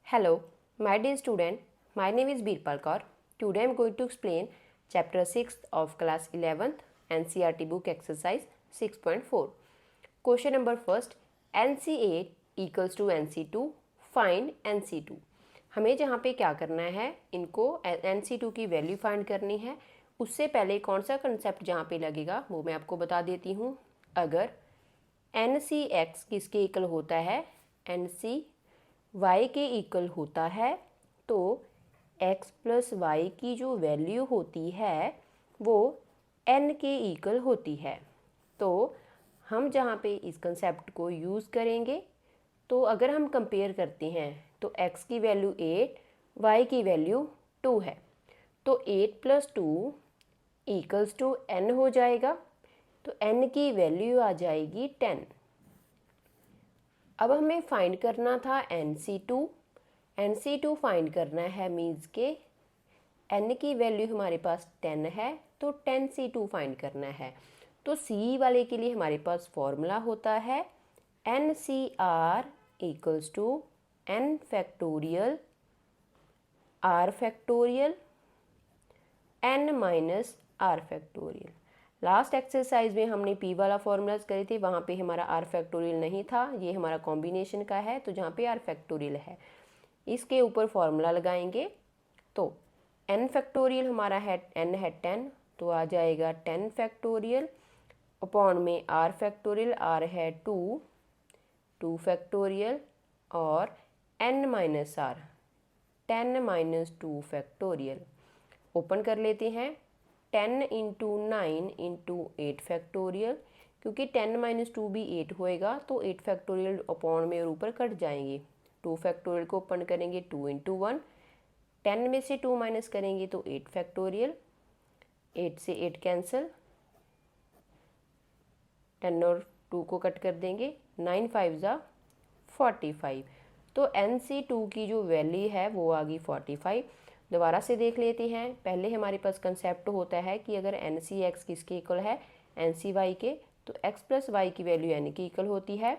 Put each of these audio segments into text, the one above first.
Hello, my dear student. My name is Birpal Kaur. Today I am going to explain chapter 6 of class 11th NCERT book exercise 6.4. Question number first, NC8 equals to NC2. Find NC2. हमें जहाँ पे क्या करना है, इनको NC2 की value find करनी है। उससे पहले कौन सा कंसेप्ट जहाँ पे लगेगा वो मैं आपको बता देती हूँ। अगर NCX किसके इक्वल होता है, NC y के इक्वल होता है, तो x प्लस वाई की जो वैल्यू होती है वो n के इक्वल होती है। तो हम जहाँ पे इस कंसेप्ट को यूज़ करेंगे, तो अगर हम कंपेयर करते हैं तो x की वैल्यू 8, y की वैल्यू 2 है, तो 8 प्लस 2 इक्वल्स टू n हो जाएगा। तो n की वैल्यू आ जाएगी 10। अब हमें फाइंड करना था NC2। NC2 फाइंड करना है मीन्स के n की वैल्यू हमारे पास 10 है, तो 10C2 फाइंड करना है। तो C वाले के लिए हमारे पास फॉर्मूला होता है NCR equals to n factorial r factorial n minus r factorial. Last exercise में हमने P वाला फॉर्मूलाज करे थे, वहाँ पे हमारा r फैक्टोरियल नहीं था, ये हमारा कॉम्बिनेशन का है, तो जहाँ पे r फैक्टोरियल है इसके ऊपर फॉर्मूला लगाएंगे। तो n फैक्टोरियल हमारा है n है 10, तो आ जाएगा 10 फैक्टोरियल अपॉन में r फैक्टोरियल, r है 2 फैक्टोरियल और n minus r 10 minus 2 factorial. Open कर लेते हैं 10 इंटू 9 इंटू 8 फैक्टोरियल, क्योंकि 10 माइनस 2 भी 8 होएगा, तो 8 फैक्टोरियल अपॉन में और ऊपर कट जाएंगे। 2 फैक्टोरियल को ओपन करेंगे 2 इंटू 1, 10 में से 2 माइनस करेंगे तो 8 फैक्टोरियल, 8 से 8 कैंसिल, 10 और 2 को कट कर देंगे, 9 5 ज़ा 45। तो NC2 की जो वैल्यू है वो आ गई 45। दोबारा से देख लेते हैं। पहले हमारे पास कंसेप्ट होता है कि अगर NCX किसके इक्वल है, NCY के, तो x प्लस वाई की वैल्यू n की इक्वल होती है।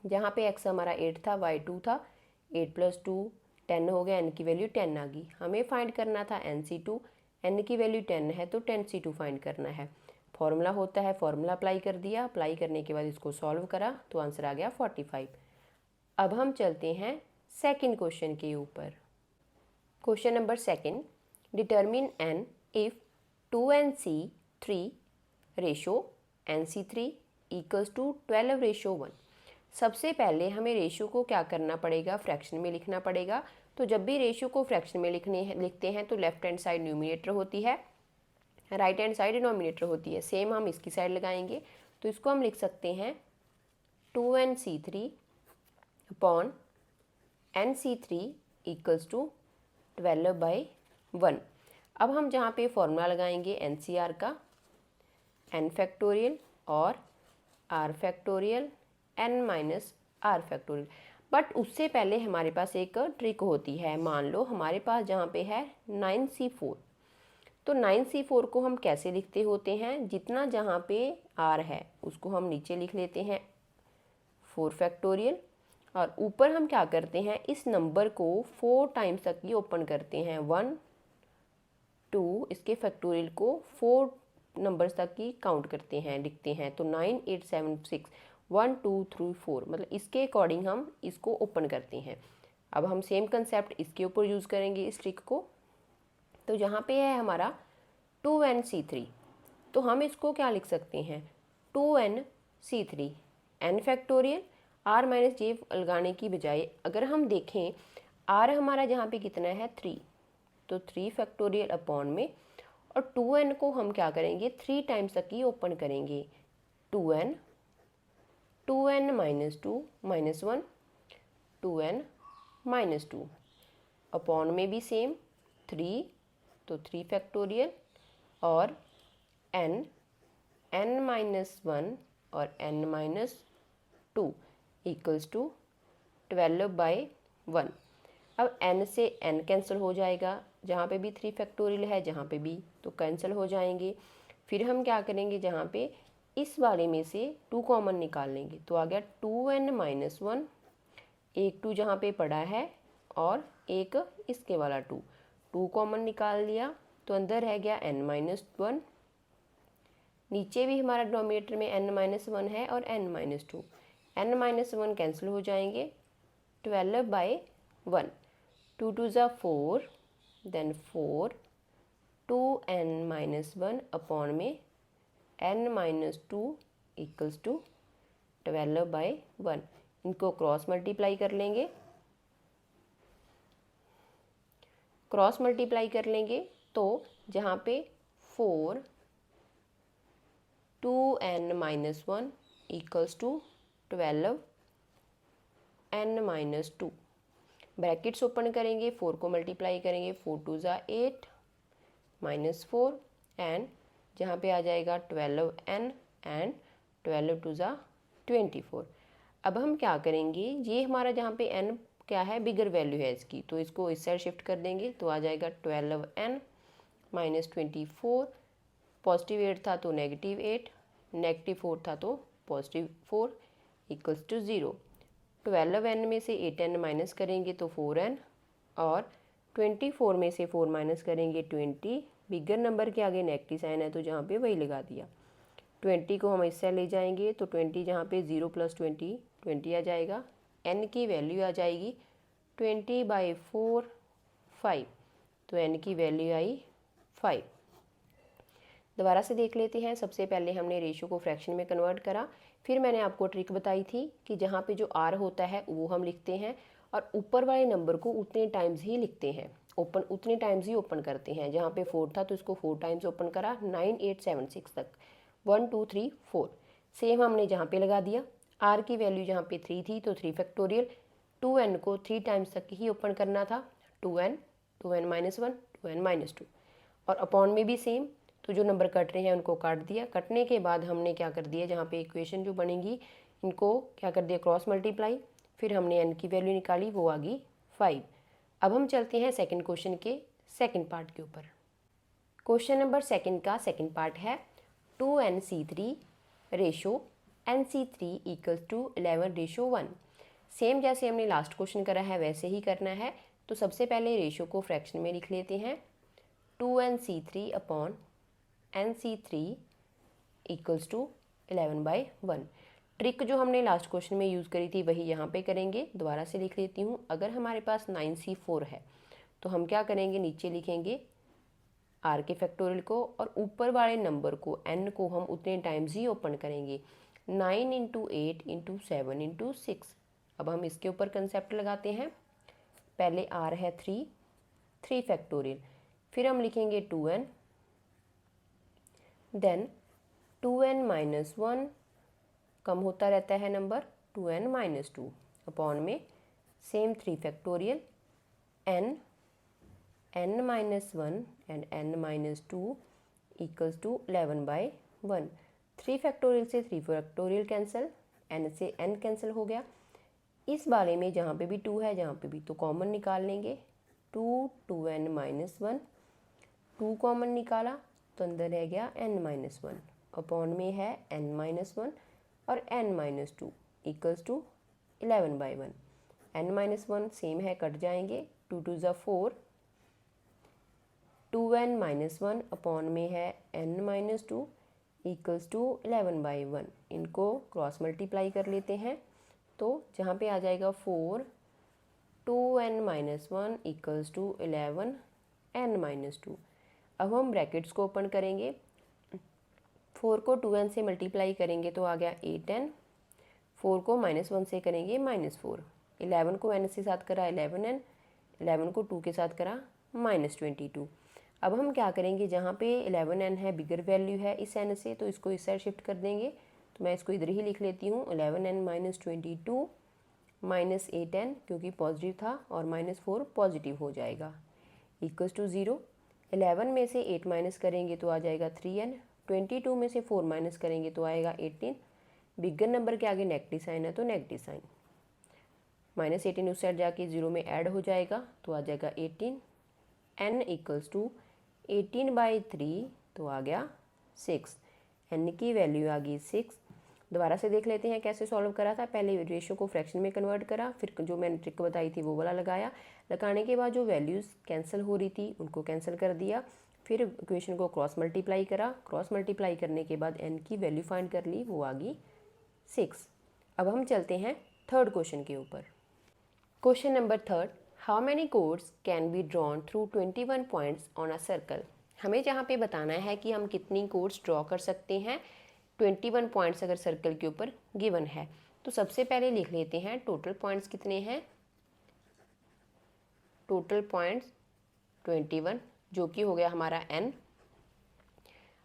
जहाँ पे x हमारा 8 था, y 2 था, 8 प्लस 2 10 हो गया, n की वैल्यू 10 आ गई। हमें फाइंड करना था NC2, n की वैल्यू 10 है तो 10C2 फाइंड करना है। फॉर्मूला होता है, फॉर्मूला अप्लाई कर दिया, अप्लाई करने के बाद इसको सॉल्व करा तो आंसर आ गया 45। अब हम चलते हैं सेकंड क्वेश्चन के ऊपर। Question number second, determine n if 2NC3 ratio NC3 equals to 12:1। सबसे पहले हमें रेशो को क्या करना पड़ेगा, फ्रैक्शन में लिखना पड़ेगा। तो जब भी रेशो को फ्रैक्शन में लिखते हैं तो लेफ्ट हैंड साइड न्यूमिनेटर होती है, राइट हैंड साइड डिनोमिनेटर होती है। सेम हम इसकी साइड लगाएंगे, तो इसको हम लिख सकते हैं 2NC3 upon NC3 equals to 12/1। अब हम जहाँ पे फॉर्मूला लगाएंगे NCR का, n फैक्टोरियल और r factorial n minus r factorial. But उससे पहले हमारे पास एक ट्रिक होती है। मान लो हमारे पास जहाँ पे है 9C4, तो 9C4 को हम कैसे लिखते होते हैं, जितना जहाँ पे r है उसको हम नीचे लिख लेते हैं 4 फैक्टोरियल, और ऊपर हम क्या करते हैं, इस नंबर को 4 टाइम्स तक ही ओपन करते हैं, 1 2, इसके फैक्टोरियल को 4 नंबर्स तक ही काउंट करते हैं, लिखते हैं। तो 9 8 7 6 1 2 3 4, मतलब इसके अकॉर्डिंग हम इसको ओपन करते हैं। अब हम सेम कंसेप्ट इसके ऊपर यूज़ करेंगे इस ट्रिक को। तो यहाँ पे है हमारा 2NC3, तो हम इसको क्या लिख सकते हैं, 2NC3 n factorial, r minus j लगाने की बजाय अगर हम देखें r हमारा जहाँ पे कितना है 3, तो 3 फैक्टोरियल अपॉन में, और 2n को हम क्या करेंगे 3 टाइम्स तक ही ओपन करेंगे, 2n minus 2 minus 1, 2n minus 2 upon में भी सेम 3, तो 3 फैक्टोरियल और n माइनस 1 और n माइनस 2 इक्वल्स टू 12/1। अब n से n कैंसिल हो जाएगा, जहाँ पे भी 3 फैक्टोरियल है, जहाँ पे भी, तो कैंसिल हो जाएंगे। फिर हम क्या करेंगे, जहाँ पे इस वाले में से 2 कॉमन निकाल लेंगे, तो आ गया 2n माइनस 1, एक 2 जहाँ पे पड़ा है और एक इसके वाला 2, 2 कॉमन निकाल लिया तो अंदर रह गया n-1। नीचे भी हमारा डिनोमिनेटर में n-1 है और n-2, n-1 कैंसिल हो जाएंगे, 12/1, 2 2 ज़ा 4, देन 4, 2n-1 अपॉन में n-2 इक्वल्स टू 12/1। इनको क्रॉस मल्टीप्लाई कर लेंगे, तो जहाँ पे 4 2n-1 equals to 12n-2, brackets open करेंगे, 4 को मल्टीप्लाई करेंगे, 4 2 ज़ा 8 -4 एंड जहाँ पे आ जाएगा 12n एंड 12 2 ज़ा 24। अब हम क्या करेंगे, ये हमारा जहाँ पे n क्या है, बिगर वैल्यू है इसकी, तो इसको इस साइड शिफ्ट कर देंगे तो आ जाएगा 12n -24, पॉजिटिव 8 था तो -8, -4 था तो +4 इक्वल्स टू 0। 12n में से 8n माइनस करेंगे तो 4n, और 24 में से 4 माइनस करेंगे 20, बिगर नंबर के आगे नेगेटिव साइन है तो जहाँ पे वही लगा दिया। 20 को हम इससे ले जाएंगे तो 20 जहाँ पे 0 + 20 20 आ जाएगा, n की वैल्यू आ जाएगी 20/4 5, तो n की वैल्यू आई 5। दोबारा से देख लेते हैं। सबसे पहले हमने रेशो को फ्रैक्शन में कन्वर्ट करा, फिर मैंने आपको ट्रिक बताई थी कि जहाँ पे जो r होता है वो हम लिखते हैं और ऊपर वाले नंबर को उतने टाइम्स ही लिखते हैं, उतने टाइम्स ही ओपन करते हैं। जहाँ पे 4 था तो इसको 4 टाइम्स ओपन करा, 9 8 7 6 तक, 1 2 3 4। सेम हमने जहाँ पे लगा दिया, r की वैल्यू जहाँ पे 3 थी तो 3 फैक्टोरियल, 2n को 3 टाइम्स तक ही ओपन करना था, 2n 2n-1 2n-2, और अपॉन में भी सेम, तो जो नंबर कट रहे हैं उनको काट दिया। कटने के बाद हमने क्या कर दिया, जहाँ पे इक्वेशन जो बनेगी इनको क्या कर दिया, क्रॉस मल्टीप्लाई, फिर हमने n की वैल्यू निकाली, वो आ गई 5। अब हम चलते हैं सेकंड क्वेश्चन के सेकंड पार्ट के ऊपर। क्वेश्चन नंबर सेकंड का सेकंड पार्ट है 2nc3 ratio nc3 equals to 11/1। Same जैसे हमने लास्ट क्वेश्चन करा है वैसे ही करना है। तो सबसे पहले रेशो को फ्रैक्शन में लिख लेते हैं, 2nc3 upon nc3 equals to 11/1। Trick जो हमने लास्ट क्वेश्चन में यूज़ करी थी वही यहाँ पे करेंगे। दोबारा से लिख लेती हूँ। अगर हमारे पास 9c4 है तो हम क्या करेंगे, नीचे लिखेंगे r के फैक्टोरियल को और ऊपर वाले नंबर को n को हम उतने टाइम्स ही ओपन करेंगे, 9 × 8 × 7 × 6। अब हम इसके ऊपर कंसेप्ट लगाते हैं। पहले r है 3 फैक्टोरियल, फिर हम लिखेंगे 2n, देन 2n-1 कम होता रहता है नंबर, 2n-2 अपॉन में same 3 factorial, n n-1 and n-2 equals to 11/1। 3 factorial से 3 फैक्टोरियल कैंसिल, n से n कैंसिल हो गया। इस बारे में जहाँ पे भी 2 है जहाँ पे भी तो कॉमन निकाल लेंगे, 2n-1, 2 कॉमन निकाला तो अंदर रह गया n-1 अपॉन में है n-1 और n-2 equals to 11/1। n-1 same है, कट जाएंगे, 2 2 ज़ा 4, 2n-1 अपॉन में है n-2 इक्वल्स टू 11/1। इनको क्रॉस मल्टीप्लाई कर लेते हैं तो जहाँ पे आ जाएगा 4, 2n-1 इक्वल्स टू 11n-2। अब हम ब्रैकेट्स को ओपन करेंगे, 4 को 2n से मल्टीप्लाई करेंगे तो आ गया 8n, 4 को -1 से करेंगे -4, 11 को n से साथ करा 11n, 11 को 2 के साथ करा -22। अब हम क्या करेंगे, जहाँ पे 11n है बिगर वैल्यू है इस n से, तो इसको इस साइड शिफ्ट कर देंगे। तो मैं इसको इधर ही लिख लेती हूँ, 11n-22 -8n क्योंकि पॉजिटिव था और -4 पॉजिटिव हो जाएगा, इक्वल्स टू 0। 11 में से 8 माइनस करेंगे तो आ जाएगा 3n, 22 में से 4 माइनस करेंगे तो आएगा 18, बिगर नंबर के आगे नेगेटिव साइन है तो नेगेटिव साइन, -18 उस साइड जाके 0 में ऐड हो जाएगा तो आ जाएगा 18, n इक्वल्स टू 18/3 तो आ गया 6, n की वैल्यू आ गई 6। दोबारा से देख लेते हैं कैसे सॉल्व करा था। पहले रेशियो को फ्रैक्शन में कन्वर्ट करा, फिर जो मैंने ट्रिक बताई थी वो वाला लगाया। लगाने के बाद जो वैल्यूज़ कैंसिल हो रही थी उनको कैंसिल कर दिया। फिर इक्वेशन को क्रॉस मल्टीप्लाई करा। क्रॉस मल्टीप्लाई करने के बाद n की वैल्यू फाइंड कर ली, वो आ गई 6। अब हम चलते हैं थर्ड क्वेश्चन के ऊपर। Question number third, how many codes can be drawn through 21 points on a circle. हमें जहाँ पे बताना है कि हम कितनी कोड्स ड्रॉ कर सकते हैं 21 पॉइंट्स अगर सर्कल के ऊपर गिवन है। तो सबसे पहले लिख लेते हैं टोटल पॉइंट्स कितने हैं। टोटल पॉइंट्स 21, जो कि हो गया हमारा n।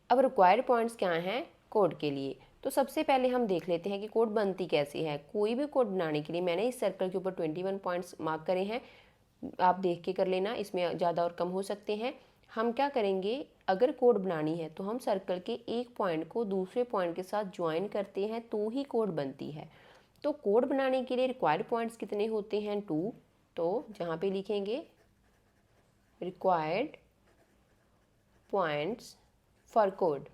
अब रिक्वायर्ड पॉइंट्स क्या हैं कोड के लिए। तो सबसे पहले हम देख लेते हैं कि कोड बनती कैसी है। कोई भी कोड बनाने के लिए मैंने इस सर्कल के ऊपर 21 पॉइंट्स मार्क करे हैं, आप देख के कर लेना, इसमें ज़्यादा और कम हो सकते हैं। हम क्या करेंगे, अगर कोड बनानी है तो हम सर्कल के एक पॉइंट को दूसरे पॉइंट के साथ ज्वाइन करते हैं तो ही कोड बनती है। तो कोड बनाने के लिए रिक्वायर्ड पॉइंट्स कितने होते हैं 2। तो जहाँ पे लिखेंगे रिक्वायर्ड पॉइंट्स फॉर कोड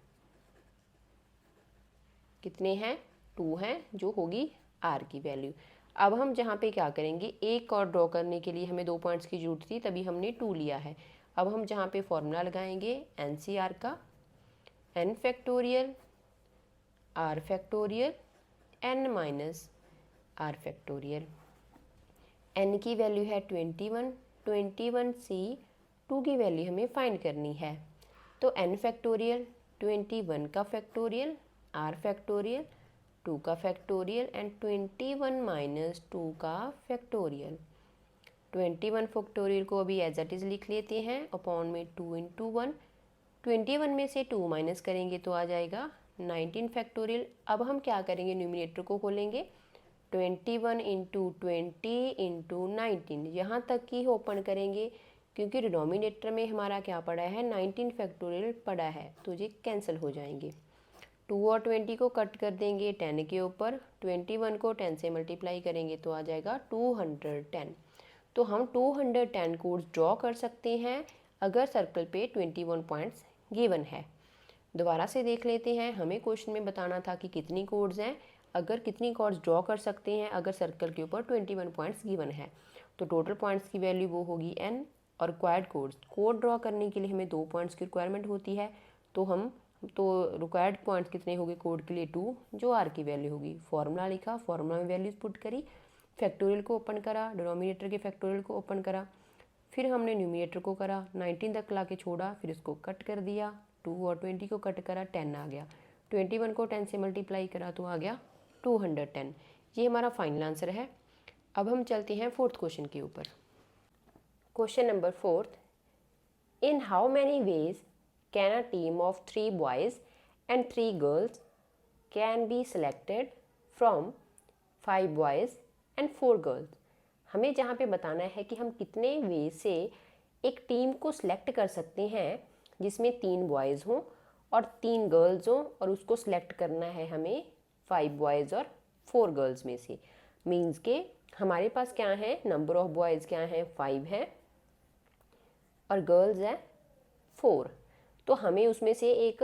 कितने हैं 2 हैं, जो होगी r की वैल्यू। अब हम जहाँ पे क्या करेंगे, एक और ड्रॉ करने के लिए हमें 2 पॉइंट्स की जरूरत थी, तभी हमने 2 लिया है। अब हम जहाँ पे फॉर्मूला लगाएंगे NCR का, n factorial r factorial n minus r factorial. n की वैल्यू है 21, 21 से 2 की वैल्यू हमें फाइंड करनी है। तो n फैक्टोरियल 21 का फैक्टोरियल r फैक्टोरियल 2 का फैक्टोरियल एंड 21 माइनस 2 का फैक्टोरियल। 21 फैक्टोरियल को अभी एज इट इज़ लिख लेते हैं अपॉन में 2 इंटू 1। 21 में से 2 माइनस करेंगे तो आ जाएगा 19 फैक्टोरियल। अब हम क्या करेंगे, न्यूमिनेटर को खोलेंगे 21 इंटू 20 इंटू 19, यहाँ तक ही ओपन करेंगे क्योंकि डिनोमिनेटर में हमारा क्या पड़ा है 19 फैक्टोरियल पड़ा है, तो ये कैंसिल हो जाएंगे। 2 और 20 को कट कर देंगे 10 के ऊपर, 21 को 10 से मल्टीप्लाई करेंगे तो आ जाएगा 210। तो हम 210 कोड्स ड्रॉ कर सकते हैं अगर सर्कल पे 21 पॉइंट्स गिवन है। दोबारा से देख लेते हैं, हमें क्वेश्चन में बताना था कि कितनी कोड्स हैं, अगर कितनी कोड्स ड्रॉ कर सकते हैं अगर सर्कल के ऊपर 21 पॉइंट्स गिवन है। तो टोटल पॉइंट्स की वैल्यू वो होगी n, और रिक्वायर्ड कोड्स, कोड ड्रॉ करने के लिए हमें 2 पॉइंट्स की रिक्वायरमेंट होती है, तो रिक्वायर्ड पॉइंट्स कितने होंगे कोड के लिए 2, जो r की वैल्यू होगी। फॉर्मूला लिखा, फॉर्मूला में वैल्यूज पुट करी, फैक्टोरियल को ओपन करा, डिनोमिनेटर के फैक्टोरियल को ओपन करा, फिर हमने न्यूमिनेटर को करा 19 तक ला के छोड़ा, फिर इसको कट कर दिया, 2 और 20 को कट करा 10 आ गया, 21 को 10 से मल्टीप्लाई करा तो आ गया 210। ये हमारा फाइनल आंसर है। अब हम चलते हैं फोर्थ क्वेश्चन के ऊपर। Question number fourth, in how many ways can a team of 3 boys and 3 girls can be selected from 5 boys and 4 girls. हमें जहाँ पे बताना है कि हम कितने वे से एक टीम को सिलेक्ट कर सकते हैं जिसमें 3 बॉयज़ हों और 3 गर्ल्स हों, और उसको सिलेक्ट करना है हमें 5 बॉयज़ और 4 गर्ल्स में से। मीन्स के हमारे पास क्या है, नंबर ऑफ बॉयज़ क्या है 5 है और गर्ल्स है 4। तो हमें उसमें से एक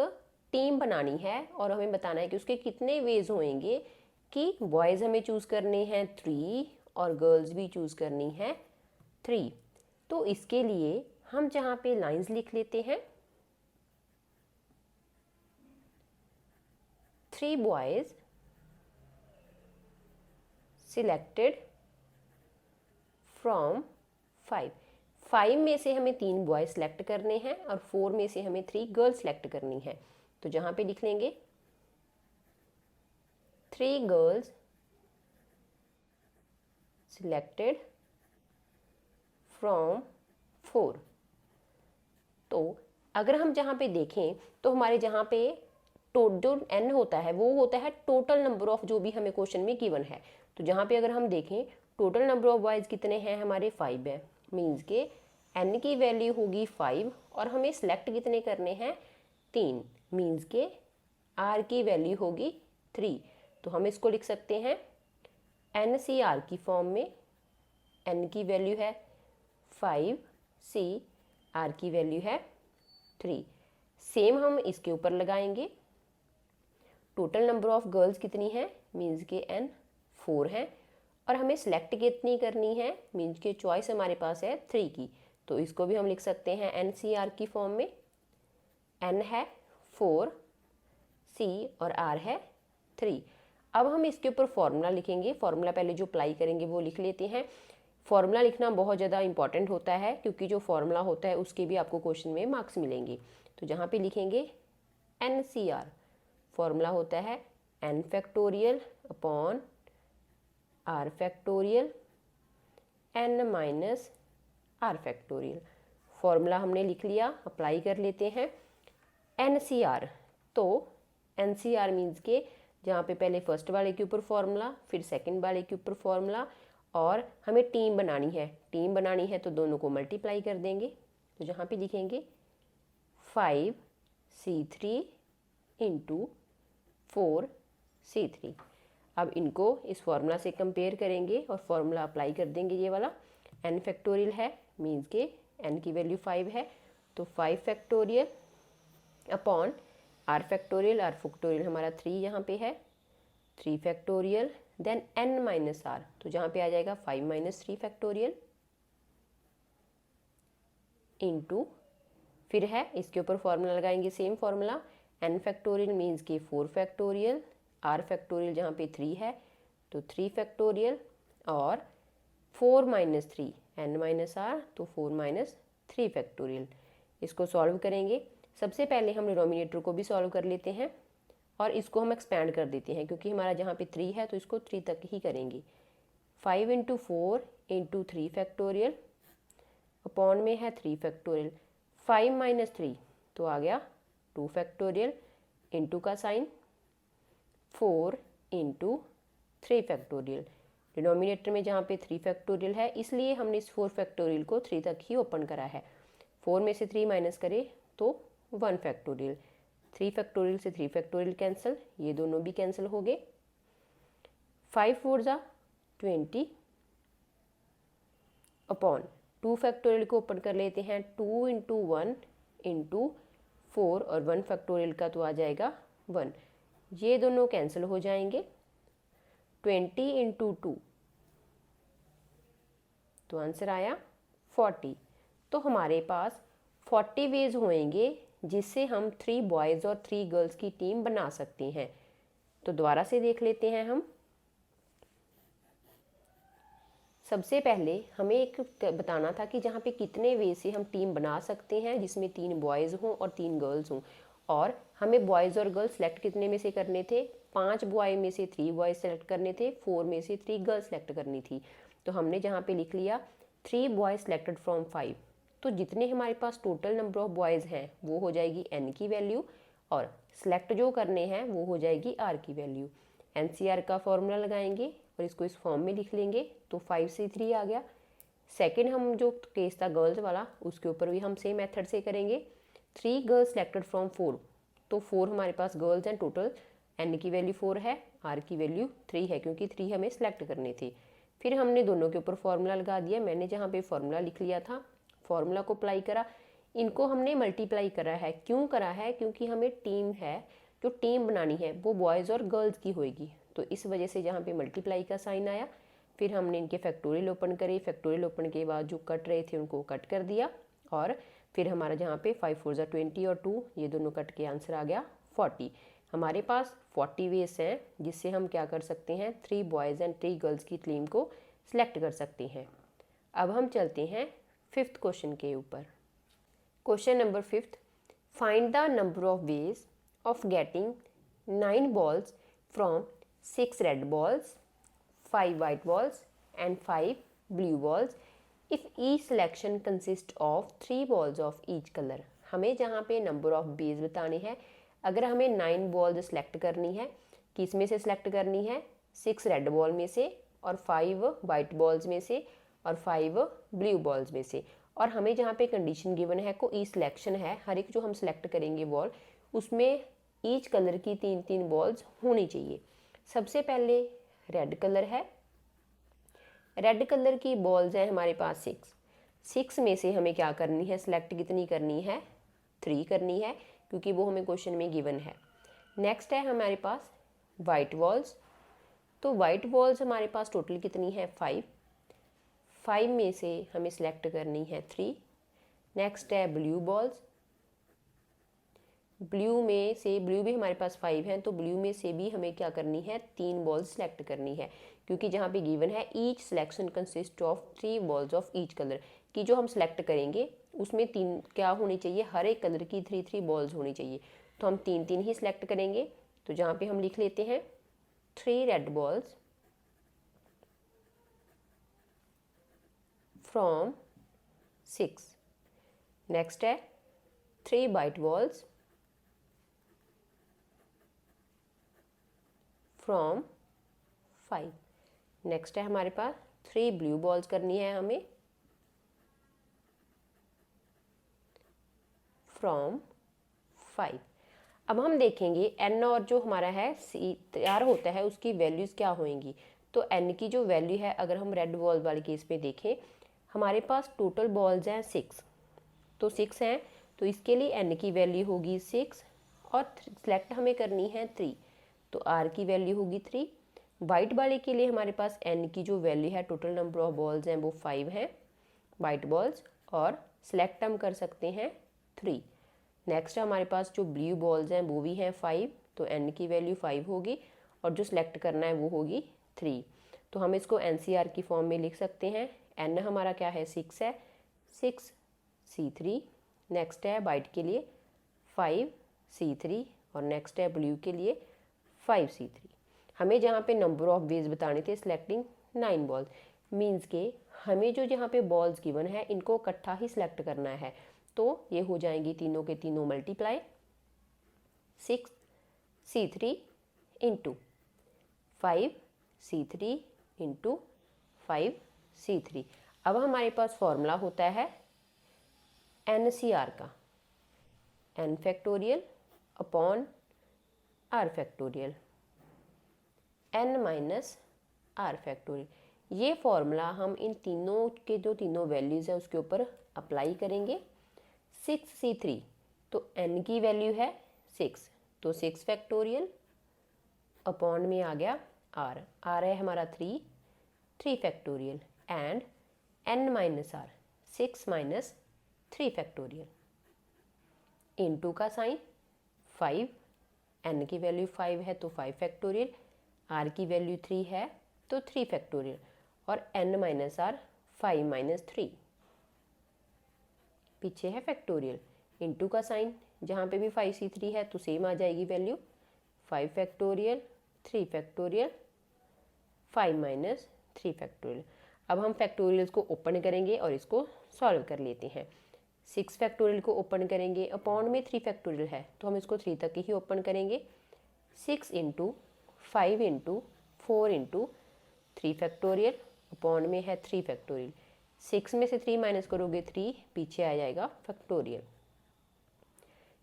टीम बनानी है और हमें बताना है कि उसके कितने वेज होंगे, कि बॉयज़ हमें चूज़ करने हैं 3 और गर्ल्स भी चूज़ करनी है 3। तो इसके लिए हम जहाँ पे लाइंस लिख लेते हैं, 3 बॉयज़ सिलेक्टेड फ्रॉम 5 में से हमें 3 बॉयज़ सेलेक्ट करने हैं और 4 में से हमें 3 गर्ल्स सेलेक्ट करनी है। तो जहाँ पे लिख लेंगे 3 गर्ल्स सिलेक्टेड फ्रॉम 4। तो अगर हम जहाँ पे देखें तो हमारे जहाँ पे जो n होता है वो होता है टोटल नंबर ऑफ जो भी हमें क्वेश्चन में गिवन है। तो जहाँ पे अगर हम देखें टोटल नंबर ऑफ बॉयज़ कितने हैं हमारे 5 है, मीन्स के n की वैल्यू होगी 5 और हमें सिलेक्ट कितने करने हैं 3, मीन्स के r की वैल्यू होगी 3। तो हम इसको लिख सकते हैं NCR की फॉर्म में, n की वैल्यू है 5, C r की वैल्यू है 3। सेम हम इसके ऊपर लगाएंगे, टोटल नंबर ऑफ गर्ल्स कितनी है, मीन्स के n 4 हैं, और हमें सिलेक्ट कितनी करनी है, मीन्स के चॉइस हमारे पास है 3 की। तो इसको भी हम लिख सकते हैं NCR की फॉर्म में। n है 4, C और R है 3। अब हम इसके ऊपर फॉर्मूला लिखेंगे। फॉर्मूला पहले जो अप्लाई करेंगे वो लिख लेते हैं। फॉर्मूला लिखना बहुत ज़्यादा इंपॉर्टेंट होता है, क्योंकि जो फॉर्मूला होता है उसके भी आपको क्वेश्चन में मार्क्स मिलेंगे। तो जहाँ पे लिखेंगे NCR, फॉर्मूला होता है n factorial upon r factorial n minus r factorial. Formula हमने लिख लिया, अप्लाई कर लेते हैं। NCR, तो NCR मीन्स के जहाँ पे पहले फर्स्ट वाले के ऊपर फॉर्मूला, फिर सेकंड वाले के ऊपर फॉर्मूला, और हमें टीम बनानी है। टीम बनानी है तो दोनों को मल्टीप्लाई कर देंगे। तो जहाँ पे लिखेंगे 5C3 इंटू 4C3। अब इनको इस फॉर्मूला से कंपेयर करेंगे और फॉर्मूला अप्लाई कर देंगे। ये वाला n फैक्टोरियल है, मीन्स के n की वैल्यू 5 है, तो 5 factorial upon r factorial, r factorial हमारा 3 यहाँ पे है, 3 factorial, then n minus r, तो जहाँ पे आ जाएगा 5 माइनस 3 फैक्टोरियल इंटू, फिर है इसके ऊपर फॉर्मूला लगाएंगे, same formula n factorial means के 4 फैक्टोरियल, r फैक्टोरियल जहाँ पे 3 है तो 3 फैक्टोरियल, और 4 माइनस 3 n माइनस r, तो 4 माइनस 3 फैक्टोरियल। इसको सॉल्व करेंगे। सबसे पहले हम डिनोमिनेटर को भी सॉल्व कर लेते हैं और इसको हम एक्सपैंड कर देते हैं, क्योंकि हमारा जहाँ पे 3 है तो इसको 3 तक ही करेंगे। 5 इंटू 4 इंटू 3 फैक्टोरियल अपॉन में है 3 फैक्टोरियल, 5 माइनस 3 तो आ गया 2 फैक्टोरियल, इंटू का साइन 4 इंटू 3 फैक्टोरियल। डिनोमिनेटर में जहाँ पे 3 फैक्टोरियल है इसलिए हमने इस 4 फैक्टोरियल को 3 तक ही ओपन करा है। 4 में से 3 माइनस करें तो 1 फैक्टोरियल, 3 फैक्टोरियल से 3 फैक्टोरियल कैंसिल, ये दोनों भी कैंसिल हो गए। 5 4 जा 20 अपॉन 2 फैक्टोरियल को ओपन कर लेते हैं, 2 इंटू 1 इंटू 4, और 1 फैक्टोरियल का तो आ जाएगा 1, ये दोनों कैंसिल हो जाएंगे। 20 इंटू 2, तो आंसर आया 40। तो हमारे पास 40 वेज होंगे जिससे हम 3 बॉयज़ और 3 गर्ल्स की टीम बना सकते हैं। तो दोबारा से देख लेते हैं हम। सबसे पहले हमें एक बताना था कि जहाँ पे कितने वे से हम टीम बना सकते हैं जिसमें 3 बॉयज़ हों और 3 गर्ल्स हों, और हमें बॉयज़ और गर्ल्स सेलेक्ट कितने में से करने थे, 5 बॉय में से 3 बॉयज़ सेलेक्ट करने थे, 4 में से 3 गर्ल्स सेलेक्ट करनी थी। तो हमने जहाँ पे लिख लिया 3 बॉयज़ सेलेक्टेड फ्रॉम 5, तो जितने हमारे पास टोटल नंबर ऑफ बॉयज़ हैं वो हो जाएगी n की वैल्यू, और सेलेक्ट जो करने हैं वो हो जाएगी r की वैल्यू। NCR का फॉर्मूला लगाएंगे और इसको इस फॉर्म में लिख लेंगे, तो 5C3 आ गया। सेकंड हम जो केस था गर्ल्स वाला उसके ऊपर भी हम सेम मेथड से करेंगे। 3 गर्ल्स सेलेक्टेड फ्रॉम 4, तो 4 हमारे पास गर्ल्स हैं, टोटल n की वैल्यू 4 है, r की वैल्यू 3 है, क्योंकि 3 हमें सेलेक्ट करने थे। फिर हमने दोनों के ऊपर फॉर्मूला लगा दिया। मैंने जहाँ पे फॉर्मूला लिख लिया था, फॉर्मूला को अप्लाई करा, इनको हमने मल्टीप्लाई करा है। क्यों करा है, क्योंकि हमें टीम है, जो टीम बनानी है वो बॉयज़ और गर्ल्स की होएगी, तो इस वजह से जहाँ पे मल्टीप्लाई का साइन आया। फिर हमने इनके फैक्टोरियल ओपन करे, फैक्टोरियल ओपन के बाद जो कट रहे थे उनको कट कर दिया, और फिर हमारा जहाँ पे 5 4 20 और 2 ये दोनों कट के आंसर आ गया 40। हमारे पास 40 वेज हैं जिससे हम क्या कर सकते हैं, 3 बॉयज़ एंड 3 गर्ल्स की टीम को सिलेक्ट कर सकते हैं। अब हम चलते हैं 5th क्वेश्चन के ऊपर। Question number 5th, find the number of ways of getting 9 balls from 6 red balls, 5 white balls and 5 blue balls if each selection consists of 3 balls of each color। हमें जहाँ पे नंबर ऑफ बेज बताने हैं, अगर हमें 9 balls select करनी है, किस में से सिलेक्ट करनी है, 6 रेड बॉल में से और 5 वाइट बॉल्स में से और 5 ब्लू बॉल्स में से, और हमें जहाँ पे कंडीशन गिवन है को ई सिलेक्शन है, हर एक जो हम सिलेक्ट करेंगे बॉल उसमें ईच कलर की 3 बॉल्स होनी चाहिए। सबसे पहले रेड कलर है, रेड कलर की बॉल्स हैं हमारे पास 6 में से हमें क्या करनी है, सिलेक्ट कितनी करनी है, 3 करनी है, क्योंकि वो हमें क्वेश्चन में गिवन है। नेक्स्ट है हमारे पास वाइट बॉल्स। तो वाइट बॉल्स हमारे पास टोटल कितनी है 5। 5 में से हमें सिलेक्ट करनी है 3। नेक्स्ट है ब्लू बॉल्स। ब्लू में से ब्लू भी हमारे पास 5 हैं, तो ब्लू में से भी हमें क्या करनी है 3 बॉल्स सेलेक्ट करनी है, क्योंकि जहाँ पे गिवन है each selection consist of 3 balls of each colour, कि जो हम सेलेक्ट करेंगे उसमें 3 क्या होनी चाहिए, हर एक कलर की 3 बॉल्स होनी चाहिए। तो हम 3 ही सिलेक्ट करेंगे। तो जहाँ पे हम लिख लेते हैं 3 रेड बॉल्स फ्रॉम 6। नेक्स्ट है 3 वाइट बॉल्स फ्रॉम 5। नेक्स्ट है हमारे पास 3 ब्लू बॉल्स करनी है हमें फ्रॉम 5। अब हम देखेंगे एन और जो हमारा है सी तैयार होता है उसकी वैल्यूज़ क्या होंगी। तो एन की जो वैल्यू है, अगर हम रेड बॉल वाले केस में देखें, हमारे पास टोटल बॉल्स हैं 6, तो 6 हैं, तो इसके लिए एन की वैल्यू होगी 6 और सेलेक्ट हमें करनी है 3, तो आर की वैल्यू होगी 3। वाइट वाले के लिए हमारे पास एन की जो वैल्यू है, टोटल नंबर ऑफ बॉल्स हैं वो 5 हैं वाइट बॉल्स, और सेलेक्ट हम कर सकते हैं 3। नेक्स्ट हमारे पास जो ब्लू बॉल्स हैं वो भी हैं 5, तो एन की वैल्यू 5 होगी और जो सिलेक्ट करना है वो होगी 3। तो हम इसको एनसीआर की फॉर्म में लिख सकते हैं। एन हमारा क्या है 6 है, 6C3। नेक्स्ट है वाइट के लिए 5C3 और नेक्स्ट है ब्लू के लिए 5C3। हमें जहाँ पे नंबर ऑफ वेज बताने थे सिलेक्टिंग 9 बॉल्स, मीन्स के हमें जो यहाँ पे बॉल्स गिवन है इनको इकट्ठा ही सिलेक्ट करना है। तो ये हो जाएंगी तीनों के तीनों multiply 6C3 into 5C3 into 5C3। अब हमारे पास फॉर्मूला होता है NCR का, n factorial upon r factorial, n minus r factorial. ये फॉर्मूला हम इन तीनों के जो तीनों वैल्यूज़ हैं उसके ऊपर अप्लाई करेंगे। 6C3, तो n की वैल्यू है 6, तो 6 फैक्टोरियल अपॉन में आ गया r है हमारा 3 factorial and n minus r 6 minus 3 factorial into का साइन 5, n की वैल्यू 5 है तो 5 फैक्टोरियल, r की वैल्यू 3 है तो 3 फैक्टोरियल, और n माइनस r 5 माइनस 3, पीछे है फैक्टोरियल इनटू का साइन, जहाँ पे भी 5C3 है तो सेम आ जाएगी value 5 factorial 3 factorial 5 minus 3 factorial. अब हम फैक्टोरियल्स को ओपन करेंगे और इसको सॉल्व कर लेते हैं। 6 फैक्टोरियल को ओपन करेंगे, अपॉन में 3 फैक्टोरियल है तो हम इसको 3 तक ही ओपन करेंगे। 6 into 5 into 4 into 3 factorial, upon में है 3 फैक्टोरियल। 6 में से 3 माइनस करोगे 3, पीछे आ जाएगा फैक्टोरियल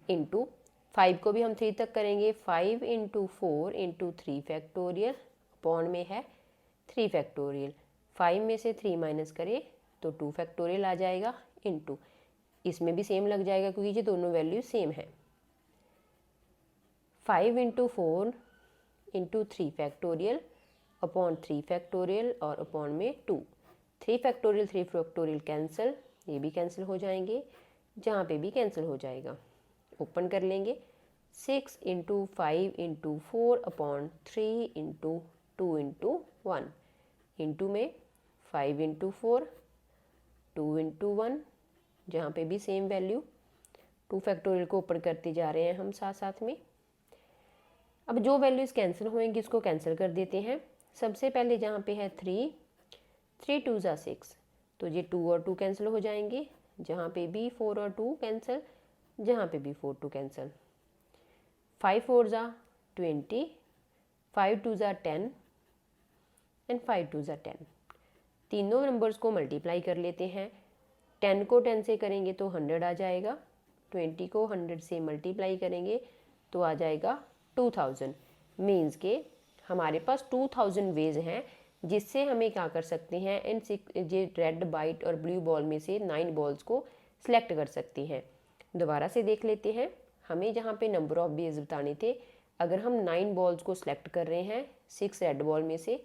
इंटू 5 को भी हम 3 तक करेंगे। 5 इंटू 4 इंटू 3 फैक्टोरियल, अपॉन में है 3 फैक्टोरियल। 5 में से 3 माइनस करें तो 2 फैक्टोरियल आ जाएगा इंटू, इसमें भी सेम लग जाएगा क्योंकि ये दोनों वैल्यू सेम है। 5 into 4 into 3 factorial upon 3 factorial और अपॉन में 2। 3 फैक्टोरियल कैंसिल, ये भी कैंसिल हो जाएंगे, जहाँ पे भी कैंसिल हो जाएगा। ओपन कर लेंगे। 6 into 5 into 4 upon 3 into 2 into 1 into में 5 इंटू 4 2 इंटू 1, जहाँ पे भी सेम वैल्यू। 2 फैक्टोरियल को ओपन करते जा रहे हैं हम साथ साथ में। अब जो वैल्यूज़ कैंसिल होएंगी उसको कैंसिल कर देते हैं। सबसे पहले जहाँ पे है 3 2 ज़ा 6, तो ये 2 और 2 कैंसिल हो जाएंगे, जहाँ पे भी 4 और 2 कैंसिल, जहाँ पे भी 4 2 कैंसिल। 5 4 ज़ा 20, 5 2 ज़ा 10 एंड 5 2 ज़ा 10। तीनों नंबर्स को मल्टीप्लाई कर लेते हैं। 10 को 10 से करेंगे तो 100 आ जाएगा, 20 को 100 से मल्टीप्लाई करेंगे तो आ जाएगा 2000। मीन्स के हमारे पास 2000 वेज हैं जिससे हमें क्या कर सकते हैं, इन ये रेड वाइट और ब्लू बॉल में से 9 बॉल्स को सिलेक्ट कर सकते हैं। दोबारा से देख लेते हैं। हमें जहाँ पे नंबर ऑफ वेज बताने थे अगर हम 9 बॉल्स को सिलेक्ट कर रहे हैं, 6 रेड बॉल में से,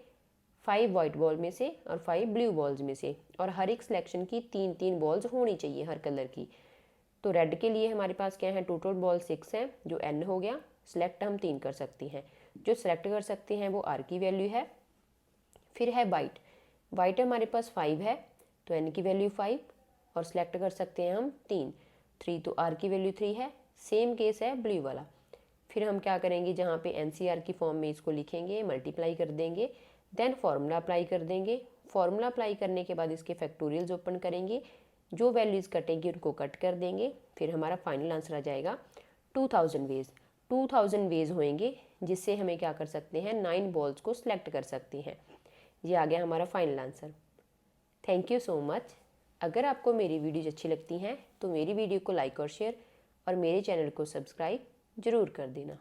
5 वाइट बॉल में से और 5 ब्लू बॉल्स में से, और हर एक सिलेक्शन की 3-3 बॉल्स होनी चाहिए हर कलर की। तो रेड के लिए हमारे पास क्या है, टोटल बॉल 6 है, जो n हो गया। सिलेक्ट हम 3 कर सकते हैं, जो सिलेक्ट कर सकते हैं वो r की वैल्यू है। फिर है वाइट, वाइट हमारे पास 5 है, तो n की वैल्यू 5, और सिलेक्ट कर सकते हैं हम 3, तो r की वैल्यू 3 है। सेम केस है ब्लू वाला। फिर हम क्या करेंगे, जहाँ पे NCR की फॉर्म में इसको लिखेंगे, मल्टीप्लाई कर देंगे, देन फार्मूला अप्लाई कर देंगे। फार्मूला अप्लाई करने के बाद इसके फैक्टोरियल्स ओपन करेंगे, जो वैल्यूज़ कटेंगी उनको कट कर देंगे। फिर हमारा फाइनल आंसर आ जाएगा 2000 वेज। 2000 वेज होंगे जिससे हमें क्या कर सकते हैं, 9 बॉल्स को सिलेक्ट कर सकते हैं। ये आ गया हमारा final answer. Thank you so much. अगर आपको मेरी वीडियोज अच्छी लगती हैं तो मेरी वीडियो को लाइक और शेयर और मेरे चैनल को सब्सक्राइब ज़रूर कर देना।